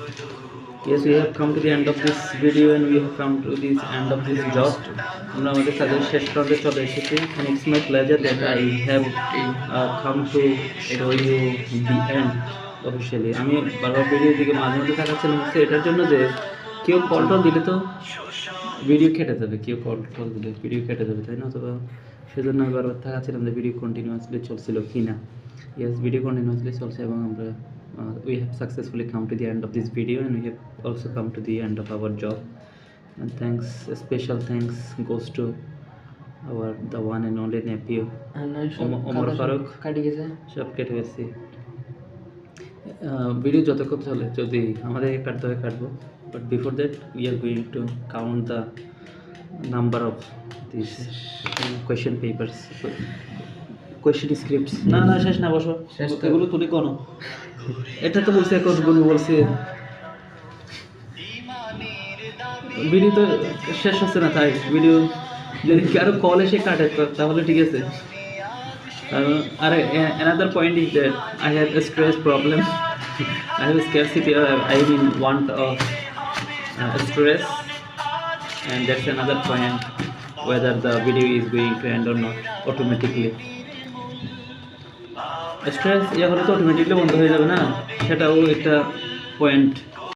Yes, we have come to the end of this video and we have come to the end of this job. আমরা আমাদের কাজের শেষ পর্যায়ে চলে এসেছি and it's my pleasure that I have come to show you the end officially. আমি বারবার ভিডিওর দিকে মাঝে মাঝে তাকাচ্ছিলাম হচ্ছে এটার জন্য যে কেউ কন্ট্রোল দিলে তো ভিডিও কেটে যাবে, কেউ কন্ট্রোল দিলে ভিডিও কেটে যাবে, তাই না? অথবা সেজন্য আমি বারবার তাকাচ্ছিলাম যে ভিডিও কন্টিনিউয়াসলি চলছিল কি না। ইয়েস, ভিডিও কন্টিনিউয়াসলি চলছে এবং আমরা we have successfully come to the end of this video and we have also come to the end of our job. And thanks, a special thanks goes to our the one and only nephew Omar Farooq. সব কেটে গেছি। Video যতক্ষণ চলে যদি আমাদের কাটতে হবে কাটবো, but before that we are going to count the number of these question papers, question scripts. না না শেষ না, বসো, এগুলো তুমি কোনো এটা তো বলছে কোনগুলো বলছে ভিডিও তো শেষ হচ্ছে না, তাই ভিডিও যদি কারো কল এসে কাটে তাহলে ঠিক আছে। আর another point is that I have a stress problem. I have a scarcity, I mean want of stress, and that's another point whether the video is going to end or not automatically. Stress হলে তো automatically বন্ধ হয়ে যাবে না, সেটাও একটা point.